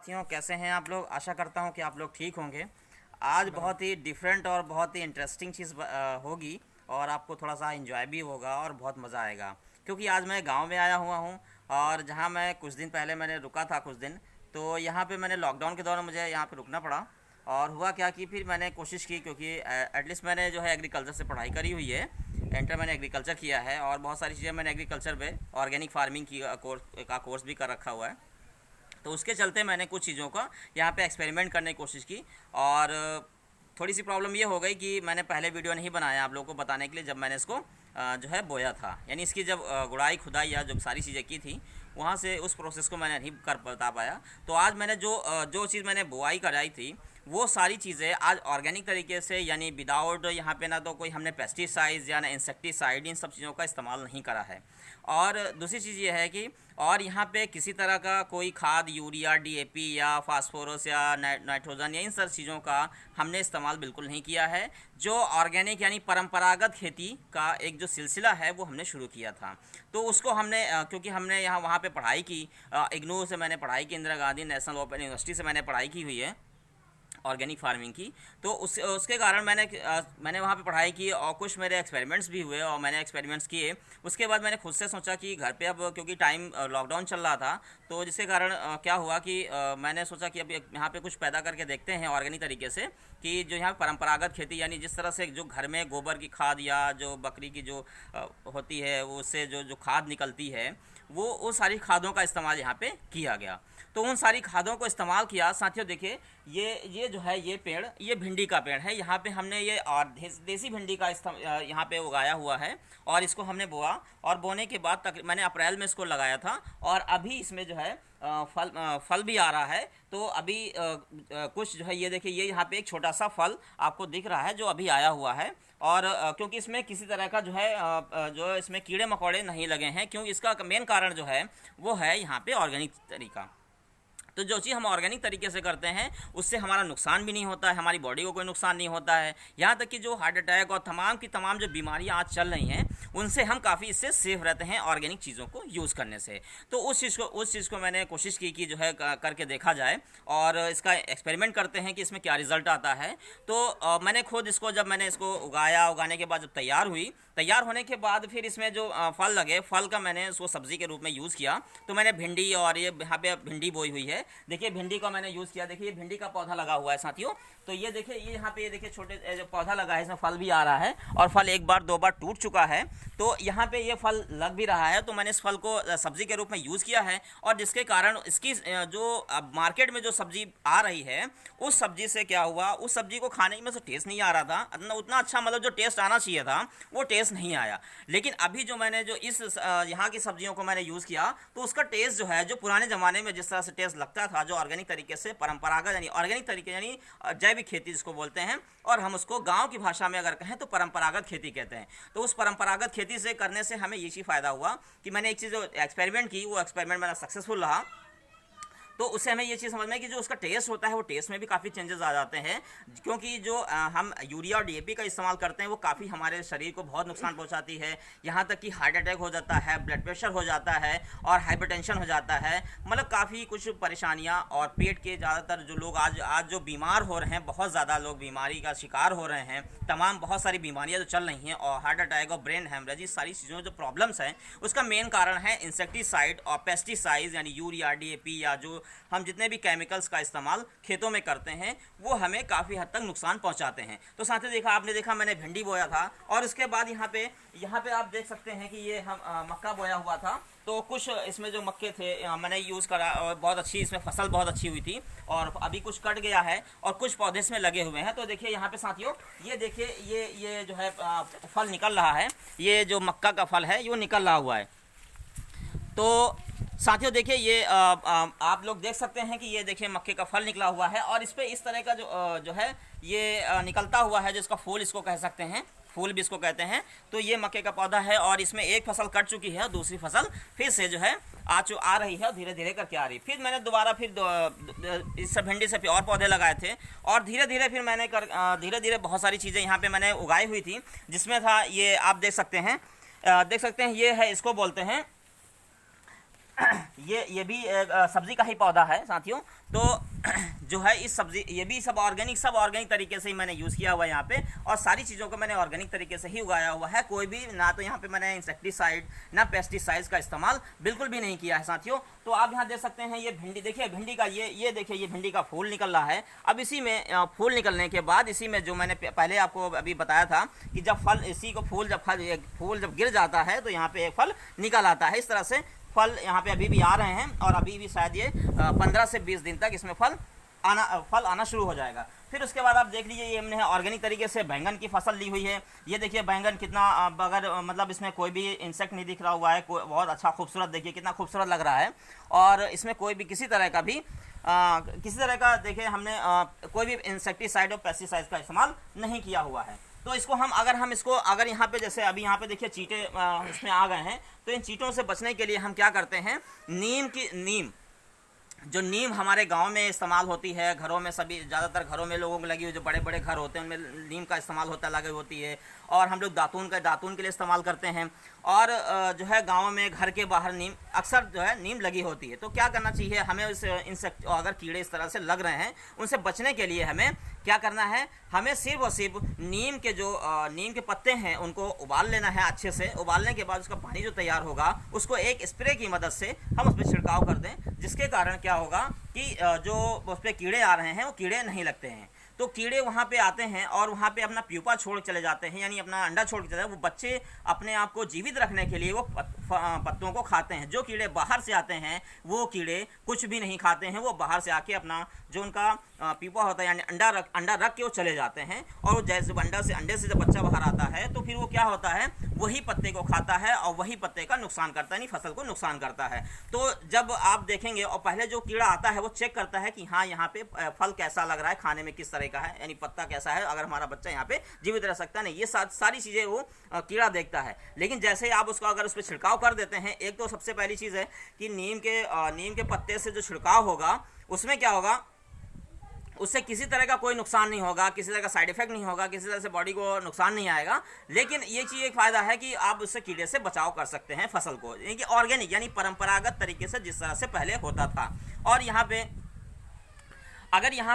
साथियों, कैसे हैं आप लोग। आशा करता हूं कि आप लोग ठीक होंगे। आज बहुत ही डिफरेंट और बहुत ही इंटरेस्टिंग चीज़ होगी और आपको थोड़ा सा एंजॉय भी होगा और बहुत मज़ा आएगा, क्योंकि आज मैं गांव में आया हुआ हूं। और जहां मैं कुछ दिन पहले मैंने रुका था कुछ दिन, तो यहां पे मैंने लॉकडाउन के दौरान मुझे यहां पे रुकना पड़ा। और हुआ क्या कि फिर मैंने कोशिश की, क्योंकि एटलीस्ट मैंने जो है एग्रीकल्चर से पढ़ाई करी हुई है। इंटर मैंने एग्रीकल्चर किया है और बहुत सारी चीज़ें मैंने एग्रीकल्चर में ऑर्गेनिक फार्मिंग की कोर्स भी कर रखा हुआ है। तो उसके चलते मैंने कुछ चीज़ों का यहाँ पे एक्सपेरिमेंट करने की कोशिश की। और थोड़ी सी प्रॉब्लम ये हो गई कि मैंने पहले वीडियो नहीं बनाया आप लोगों को बताने के लिए, जब मैंने इसको जो है बोया था, यानी इसकी जब गुड़ाई खुदाई या जो सारी चीज़ें की थी, वहाँ से उस प्रोसेस को मैंने नहीं कर बता पाया। तो आज मैंने जो चीज़ मैंने बुआई कराई थी, वो सारी चीज़ें आज ऑर्गेनिक तरीके से, यानी विदाउट यहाँ पे ना तो कोई हमने पेस्टिसाइड्स या ना इंसेक्टिसाइड, इन सब चीज़ों का इस्तेमाल नहीं करा है। और दूसरी चीज़ ये है कि और यहाँ पे किसी तरह का कोई खाद, यूरिया, डीएपी या फास्फोरस या नाइट्रोजन या इन सब चीज़ों का हमने इस्तेमाल बिल्कुल नहीं किया है। जो ऑर्गेनिक यानी परंपरागत खेती का एक जो सिलसिला है वो हमने शुरू किया था। तो उसको हमने क्योंकि हमने यहाँ वहाँ पे पढ़ाई की, इग्नू से मैंने पढ़ाई की, Indira Gandhi national open university से मैंने पढ़ाई की हुई है ऑर्गेनिक फार्मिंग की। तो उसके कारण मैंने वहाँ पे पढ़ाई की और कुछ मेरे एक्सपेरिमेंट्स भी हुए और मैंने एक्सपेरिमेंट्स किए। उसके बाद मैंने खुद से सोचा कि घर पे अब, क्योंकि टाइम लॉकडाउन चल रहा था, तो जिसके कारण क्या हुआ कि मैंने सोचा कि अब यहाँ पे कुछ पैदा करके देखते हैं ऑर्गेनिक तरीके से, कि जो यहाँ परंपरागत खेती, यानी जिस तरह से जो घर में गोबर की खाद या जो बकरी की जो होती है, उससे जो खाद निकलती है, वो सारी खादों का इस्तेमाल यहाँ पे किया गया। तो उन सारी खादों को इस्तेमाल किया। साथियों देखिए, ये जो है ये पेड़, ये भिंडी का पेड़ है। यहाँ पे हमने ये और देसी भिंडी का यहाँ पे उगाया हुआ है और इसको हमने बोआ। और बोने के बाद तक मैंने अप्रैल में इसको लगाया था और अभी इसमें जो है फल भी आ रहा है। तो अभी कुछ जो है ये देखिए, ये यहाँ पे एक छोटा सा फल आपको दिख रहा है जो अभी आया हुआ है। और क्योंकि इसमें किसी तरह का जो है जो इसमें कीड़े मकोड़े नहीं लगे हैं, क्योंकि इसका मेन कारण जो है वो है यहाँ पे ऑर्गेनिक तरीका। तो जो चीज़ हम ऑर्गेनिक तरीके से करते हैं उससे हमारा नुकसान भी नहीं होता है, हमारी बॉडी को कोई नुकसान नहीं होता है। यहाँ तक कि जो हार्ट अटैक और तमाम की तमाम जो बीमारियाँ आज चल रही हैं, उनसे हम काफ़ी इससे सेफ रहते हैं ऑर्गेनिक चीज़ों को यूज़ करने से। तो उस चीज़ को मैंने कोशिश की कि जो है करके देखा जाए और इसका एक्सपेरिमेंट करते हैं कि इसमें क्या रिज़ल्ट आता है। तो मैंने खुद इसको, जब मैंने इसको उगाने के बाद जब तैयार होने के बाद फिर इसमें जो फल लगे, फल का मैंने उसको सब्ज़ी के रूप में यूज़ किया। तो मैंने भिंडी, और ये यहाँ पे भिंडी बोई हुई है, देखिए भिंडी का मैंने यूज़ किया। देखिए ये भिंडी का पौधा लगा हुआ है साथियों। तो ये देखिए, ये यहाँ पे ये देखिए छोटे जो पौधा लगा है, इसमें फल भी आ रहा है और फल एक बार दो बार टूट चुका है। तो यहाँ पे ये फल लग भी रहा है। तो मैंने इस फल को सब्ज़ी के रूप में यूज़ किया है और जिसके कारण इसकी जो अब मार्केट में जो सब्ज़ी आ रही है, उस सब्ज़ी से क्या हुआ, उस सब्ज़ी को खाने में से टेस्ट नहीं आ रहा था उतना अच्छा, मतलब जो टेस्ट आना चाहिए था वो टेस्ट नहीं आया। लेकिन अभी जो मैंने जो इस यहाँ की सब्जियों को मैंने यूज़ किया, तो उसका टेस्ट जो है, जो पुराने ज़माने में जिस तरह से टेस्ट लगता था, जो ऑर्गेनिक तरीके से परंपरागत यानी ऑर्गेनिक तरीके यानी जैविक खेती जिसको बोलते हैं, और हम उसको गांव की भाषा में अगर कहें तो परंपरागत खेती कहते हैं। तो उस परंपरागत खेती से करने से हमें ये चीज़ फ़ायदा हुआ कि मैंने एक चीज़ जो एक्सपेरिमेंट की, वो एक्सपेरिमेंट मेरा सक्सेसफुल रहा। तो उससे हमें ये चीज़ समझ में कि जो उसका टेस्ट होता है, वो टेस्ट में भी काफ़ी चेंजेस आ जाते हैं। क्योंकि जो हम यूरिया और डीएपी का इस्तेमाल करते हैं, वो काफ़ी हमारे शरीर को बहुत नुकसान पहुंचाती है। यहाँ तक कि हार्ट अटैक हो जाता है, ब्लड प्रेशर हो जाता है और हाइपरटेंशन हो जाता है। मतलब काफ़ी कुछ परेशानियाँ, और पेट के ज़्यादातर जो लोग आज जो बीमार हो रहे हैं, बहुत ज़्यादा लोग बीमारी का शिकार हो रहे हैं। तमाम बहुत सारी बीमारियाँ जो चल रही हैं, और हार्ट अटैक और ब्रेन हेमरेज, सारी चीज़ों जो प्रॉब्लम्स हैं, उसका मेन कारण है इंसेक्टिसाइड और पेस्टिसाइड, यानी यूरिया, डीएपी या जो हम जितने भी केमिकल्स का इस्तेमाल खेतों में करते हैं, वो हमें काफ़ी हद तक नुकसान पहुंचाते हैं। तो साथियों आपने देखा मैंने भिंडी बोया था, और उसके बाद यहाँ पे आप देख सकते हैं कि ये हम मक्का बोया हुआ था। तो कुछ इसमें जो मक्के थे मैंने यूज़ करा और बहुत अच्छी इसमें फसल बहुत अच्छी हुई थी। और अभी कुछ कट गया है और कुछ पौधे इसमें लगे हुए हैं। तो देखिए यहाँ पे साथियों, ये देखिए ये जो है फल निकल रहा है, ये जो मक्का का फल है वो निकल रहा हुआ है। तो साथियों देखिए, ये आप लोग देख सकते हैं कि ये देखिए मक्के का फल निकला हुआ है, और इस पे इस तरह का जो है ये निकलता हुआ है, जिसका फूल इसको कह सकते हैं, फूल भी इसको कहते हैं। तो ये मक्के का पौधा है और इसमें एक फसल कट चुकी है और दूसरी फसल फिर से जो है आ रही है, और धीरे धीरे करके आ रही। फिर मैंने दोबारा इस भिंडी से और पौधे लगाए थे, और धीरे धीरे फिर मैंने धीरे धीरे बहुत सारी चीज़ें यहाँ पे मैंने उगाई हुई थी, जिसमें था ये आप देख सकते हैं ये है, इसको बोलते हैं ये भी एक सब्जी का ही पौधा है साथियों। तो जो है इस सब्जी, ये भी सब ऑर्गेनिक तरीके से ही मैंने यूज़ किया हुआ है यहाँ पे, और सारी चीज़ों को मैंने ऑर्गेनिक तरीके से ही उगाया हुआ है। कोई भी ना तो यहाँ पे मैंने इंसेक्टिसाइड ना पेस्टिसाइड्स का इस्तेमाल बिल्कुल भी नहीं किया है साथियों। तो आप यहाँ देख सकते हैं, ये भिंडी देखिए, भिंडी का ये देखिए, ये भिंडी का फूल निकल रहा है। अब इसी में फूल निकलने के बाद इसी में जो मैंने पहले आपको अभी बताया था कि जब फल, इसी को फूल जब गिर जाता है तो यहाँ पे एक फल निकल आता है। इस तरह से फल यहाँ पे अभी भी आ रहे हैं, और अभी भी शायद ये 15 से 20 दिन तक इसमें फल आना शुरू हो जाएगा। फिर उसके बाद आप देख लीजिए, ये हमने ऑर्गेनिक तरीके से बैंगन की फसल ली हुई है। ये देखिए बैंगन कितना, बगैर मतलब इसमें कोई भी इंसेक्ट नहीं दिख रहा हुआ है, बहुत अच्छा खूबसूरत, देखिए कितना खूबसूरत लग रहा है। और इसमें कोई भी किसी तरह का देखिए हमने कोई भी इंसेक्टिसाइड और पेस्टिसाइड का इस्तेमाल नहीं किया हुआ है। तो इसको अगर यहाँ पे जैसे अभी यहाँ पे देखिए चींटे इसमें आ गए हैं, तो इन चींटों से बचने के लिए हम क्या करते हैं, नीम हमारे गांव में इस्तेमाल होती है, घरों में सभी, ज़्यादातर घरों में लोगों को लगी हुई, जो बड़े बड़े घर होते हैं उनमें नीम का इस्तेमाल लगी होती है। और हम लोग दातून के लिए इस्तेमाल करते हैं। और जो है गाँव में घर के बाहर नीम अक्सर जो है नीम लगी होती है। तो क्या करना चाहिए हमें, उस इंसेक्ट, अगर कीड़े इस तरह से लग रहे हैं उनसे बचने के लिए हमें क्या करना है, हमें सिर्फ और सिर्फ नीम के पत्ते हैं उनको उबाल लेना है अच्छे से। उबालने के बाद उसका पानी जो तैयार होगा उसको एक स्प्रे की मदद से हम उस पर छिड़काव कर दें, जिसके कारण क्या होगा कि जो उस पर कीड़े आ रहे हैं वो कीड़े नहीं लगते हैं। तो कीड़े वहाँ पे आते हैं और वहाँ पे अपना प्यूपा छोड़ चले जाते हैं, यानी अपना अंडा छोड़ के चले जाते हैं। वो बच्चे अपने आप को जीवित रखने के लिए वो पत्तों को खाते हैं। जो कीड़े बाहर से आते हैं वो कीड़े कुछ भी नहीं खाते हैं, वो बाहर से आके अपना जो उनका प्यूपा होता है यानी अंडा रख के वो चले जाते हैं। और वो जैसे अंडे से जब बच्चा बाहर आता है तो फिर वो क्या होता है, वही पत्ते को खाता है और वही पत्ते का नुकसान करता है, यानी फसल को नुकसान करता है। तो जब आप देखेंगे, और पहले जो कीड़ा आता है वो चेक करता है कि हाँ यहाँ पे फल कैसा लग रहा है, खाने में किस तरह का है, यानी पत्ता कैसा है, अगर हमारा बच्चा यहाँ पे जीवित रह सकता है नहीं, ये सारी चीज़ें वो कीड़ा देखता है। लेकिन जैसे ही आप उसको अगर उस पर छिड़काव कर देते हैं, एक तो सबसे पहली चीज़ है कि नीम के पत्ते से जो छिड़काव होगा उसमें क्या होगा, उससे किसी तरह का कोई नुकसान नहीं होगा, किसी तरह का साइड इफेक्ट नहीं होगा, किसी तरह से बॉडी को नुकसान नहीं आएगा। लेकिन ये चीज़ एक फ़ायदा है कि आप उससे कीड़े से बचाव कर सकते हैं फसल को, यानी ऑर्गेनिक यानी परंपरागत तरीके से जिस तरह से पहले होता था। और यहाँ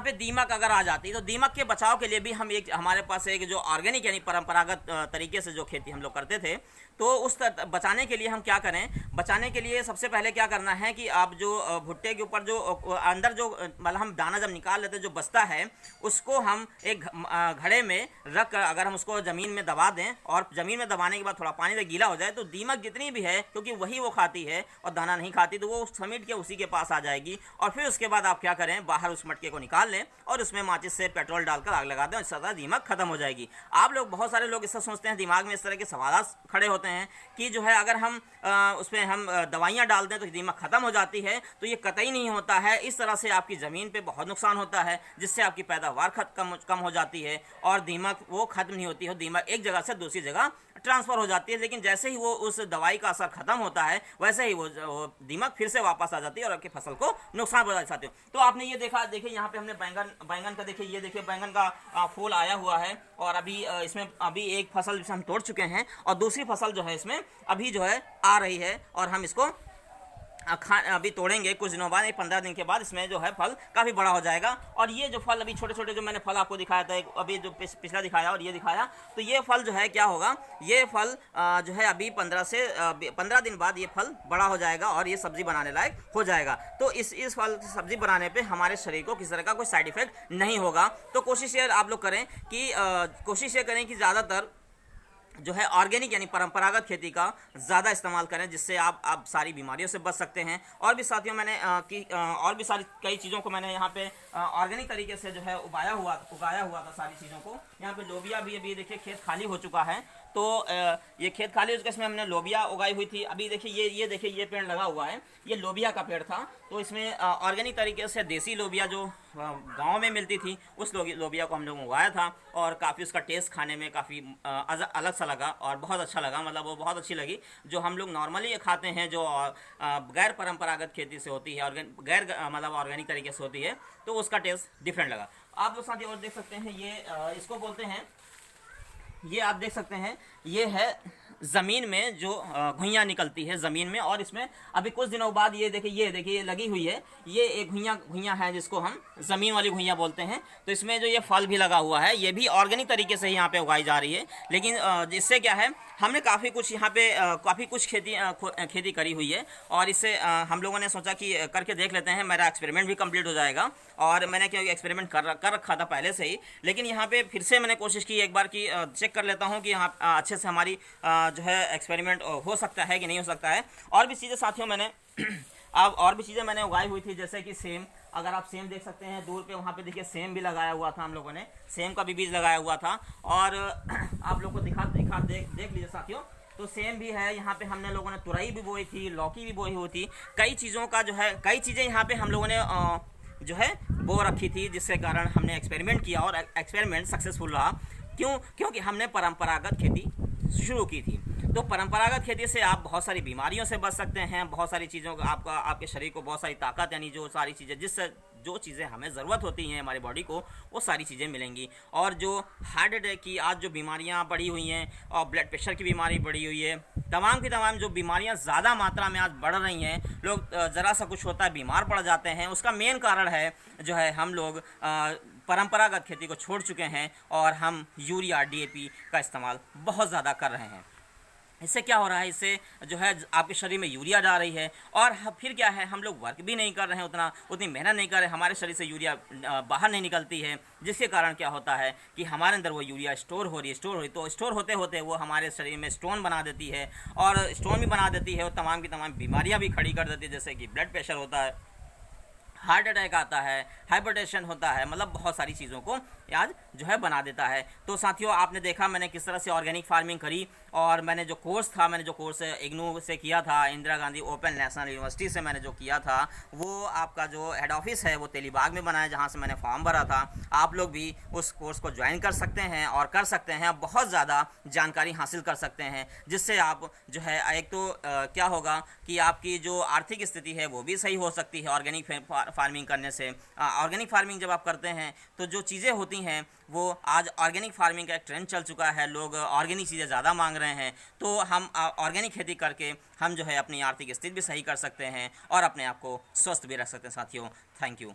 पे दीमक अगर आ जाती तो दीमक के बचाव के लिए भी हमारे पास एक जो ऑर्गेनिक यानी परंपरागत तरीके से जो खेती हम लोग करते थे, तो उस बचाने के लिए हम क्या करें, बचाने के लिए सबसे पहले क्या करना है कि आप जो भुट्टे के ऊपर जो अंदर जो मतलब हम दाना जब निकाल लेते हैं जो बचता है, उसको हम एक घड़े में रख कर अगर हम उसको ज़मीन में दबा दें, और ज़मीन में दबाने के बाद थोड़ा पानी से गीला हो जाए, तो दीमक जितनी भी है, क्योंकि वही वो खाती है और दाना नहीं खाती, तो वो समेट के उसी के पास आ जाएगी। और फिर उसके बाद आप क्या करें, बाहर उस मटके को निकाल लें और उसमें माचिस से पेट्रोल डालकर आग लगा दें, इस तरह दीमक खत्म हो जाएगी। बहुत सारे लोग इससे सोचते हैं, दिमाग में इस तरह के सवाल खड़े होते हैं कि जो है अगर हम उसमें हम दवाइयाँ डाल दें तो दीमक खत्म हो जाती है। तो ये कतई नहीं होता है। इस तरह से आपकी ज़मीन पे बहुत नुकसान होता है, जिससे आपकी पैदावार कम हो जाती है और दीमक वो खत्म नहीं होती है, दीमक एक जगह से दूसरी जगह ट्रांसफ़र हो जाती है। लेकिन जैसे ही वो उस दवाई का असर खत्म होता है, वैसे ही वो दीमक फिर से वापस आ जाती है और आपकी फसल को नुकसान पहुंचा जाती है। तो आपने ये देखा, देखिए यहाँ पे हमने बैंगन का देखिए, ये देखिए बैंगन का फूल आया हुआ है, और अभी इसमें अभी एक फसल हम तोड़ चुके हैं और दूसरी फसल जो है इसमें अभी जो है आ रही है, और हम इसको अभी तोड़ेंगे कुछ दिनों बाद, 15 दिन के बाद इसमें जो है फल काफ़ी बड़ा हो जाएगा। और ये जो फल अभी छोटे छोटे जो मैंने फल आपको दिखाया था, एक अभी जो पिछला दिखाया और ये दिखाया, तो ये फल जो है क्या होगा, ये फल जो है अभी 15 दिन बाद ये फल बड़ा हो जाएगा और ये सब्ज़ी बनाने लायक हो जाएगा। तो इस फल की सब्ज़ी बनाने पर हमारे शरीर को किसी तरह का कोई साइड इफेक्ट नहीं होगा। तो कोशिश ये आप लोग करें कि ज़्यादातर जो है ऑर्गेनिक यानी परंपरागत खेती का ज़्यादा इस्तेमाल करें, जिससे आप सारी बीमारियों से बच सकते हैं। और भी साथियों मैंने और भी सारी कई चीज़ों को मैंने यहाँ पे ऑर्गेनिक तरीके से जो है उगाया हुआ था सारी चीज़ों को। यहाँ पे लोबिया भी अभी देखिए खेत खाली हो चुका है, तो ये खेत खाली हो चुका है, इसमें हमने लोबिया उगाई हुई थी। अभी देखिए ये देखिए ये पेड़ लगा हुआ है, ये लोबिया का पेड़ था। तो इसमें ऑर्गेनिक तरीके से देसी लोबिया जो गांव में मिलती थी, उस लोबिया को हम लोग उगाया था, और काफ़ी उसका टेस्ट खाने में काफ़ी अलग सा लगा और बहुत अच्छा लगा, मतलब वो बहुत अच्छी लगी। जो हम लोग नॉर्मली खाते हैं, जो गैर परंपरागत खेती से होती है और मतलब ऑर्गेनिक तरीके से होती है, तो उसका टेस्ट डिफरेंट लगा। आप लोग साथ ही और देख सकते हैं, ये इसको बोलते हैं, ये आप देख सकते हैं, ये है ज़मीन में जो घुइयाँ निकलती है ज़मीन में, और इसमें अभी कुछ दिनों बाद ये देखिए लगी हुई है, ये एक घुइयाँ है जिसको हम ज़मीन वाली घुइयाँ बोलते हैं। तो इसमें जो ये फल भी लगा हुआ है, ये भी ऑर्गेनिक तरीके से यहाँ पे उगाई जा रही है। लेकिन इससे क्या है, हमने काफ़ी कुछ यहाँ पे काफ़ी कुछ खेती करी हुई है, और इससे हम लोगों ने सोचा कि करके देख लेते हैं। मेरा एक्सपेरिमेंट भी कंप्लीट हो जाएगा, और मैंने क्योंकि एक्सपेरिमेंट कर रखा था पहले से ही, लेकिन यहाँ पे फिर से मैंने कोशिश की एक बार कि चेक कर लेता हूँ कि यहाँ अच्छे से हमारी जो है एक्सपेरिमेंट हो सकता है कि नहीं हो सकता है। और भी चीज़ें साथियों मैंने अब और भी चीज़ें मैंने उगाई हुई थी, जैसे कि सेम। अगर आप सेम देख सकते हैं दूर पे, वहाँ पे देखिए सेम भी लगाया हुआ था हम लोगों ने, सेम का भी बीज लगाया हुआ था। और आप लोग को देख लीजिए साथियों, तो सेम भी है। यहाँ पे हमने लोगों ने तुरई भी बोई थी, लौकी भी बोई हुई थी। कई चीज़ों का जो है, कई चीज़ें यहाँ पे हम लोगों ने जो है बो रखी थी, जिसके कारण हमने एक्सपेरिमेंट किया और एक्सपेरिमेंट सक्सेसफुल रहा। क्योंकि हमने परंपरागत खेती शुरू की थी। तो परंपरागत खेती से आप बहुत सारी बीमारियों से बच सकते हैं, बहुत सारी चीज़ों का आपके शरीर को बहुत सारी ताकत, यानी जो सारी चीज़ें जो चीज़ें हमें ज़रूरत होती हैं हमारी बॉडी को, वो सारी चीज़ें मिलेंगी। और जो हार्ट अटैक की आज जो बीमारियां बढ़ी हुई हैं, और ब्लड प्रेशर की बीमारी बढ़ी हुई है, तमाम की तमाम जो बीमारियां ज़्यादा मात्रा में आज बढ़ रही हैं, लोग ज़रा सा कुछ होता है बीमार पड़ जाते हैं, उसका मेन कारण है जो है हम लोग परंपरागत खेती को छोड़ चुके हैं, और हम यूरिया DAP का इस्तेमाल बहुत ज़्यादा कर रहे हैं। इससे क्या हो रहा है, इससे जो है आपके शरीर में यूरिया जा रही है, और फिर क्या है, हम लोग वर्क भी नहीं कर रहे हैं, उतनी मेहनत नहीं कर रहे, हमारे शरीर से यूरिया बाहर नहीं निकलती है, जिसके कारण क्या होता है कि हमारे अंदर वो यूरिया स्टोर हो रही है, तो स्टोर होते होते वो हमारे शरीर में स्टोन बना देती है, और स्टोन भी बना देती है, और तमाम की तमाम बीमारियाँ भी खड़ी कर देती है, जैसे कि ब्लड प्रेशर होता है, हार्ट अटैक आता है, हाइपरटेंशन होता है, मतलब बहुत सारी चीज़ों को आज जो है बना देता है। तो साथियों, आपने देखा मैंने किस तरह से ऑर्गेनिक फार्मिंग करी, और मैंने जो कोर्स इग्नू से किया था, Indira Gandhi open national university से मैंने जो किया था, वो आपका जो हेड ऑफिस है वो तेलीबाग में बना है, जहाँ से मैंने फॉर्म भरा था। आप लोग भी उस कोर्स को ज्वाइन कर सकते हैं और कर सकते हैं, बहुत ज़्यादा जानकारी हासिल कर सकते हैं, जिससे आप जो है एक तो क्या होगा कि आपकी जो आर्थिक स्थिति है वो भी सही हो सकती है ऑर्गेनिक फार्मिंग करने से। ऑर्गेनिक फार्मिंग जब आप करते हैं तो जो चीज़ें होती हैं वो, आज ऑर्गेनिक फार्मिंग का एक ट्रेंड चल चुका है, लोग ऑर्गेनिक चीज़ें ज़्यादा मांग रहे हैं। तो हम ऑर्गेनिक खेती करके हम जो है अपनी आर्थिक स्थिति भी सही कर सकते हैं, और अपने आप को स्वस्थ भी रख सकते हैं साथियों। Thank you.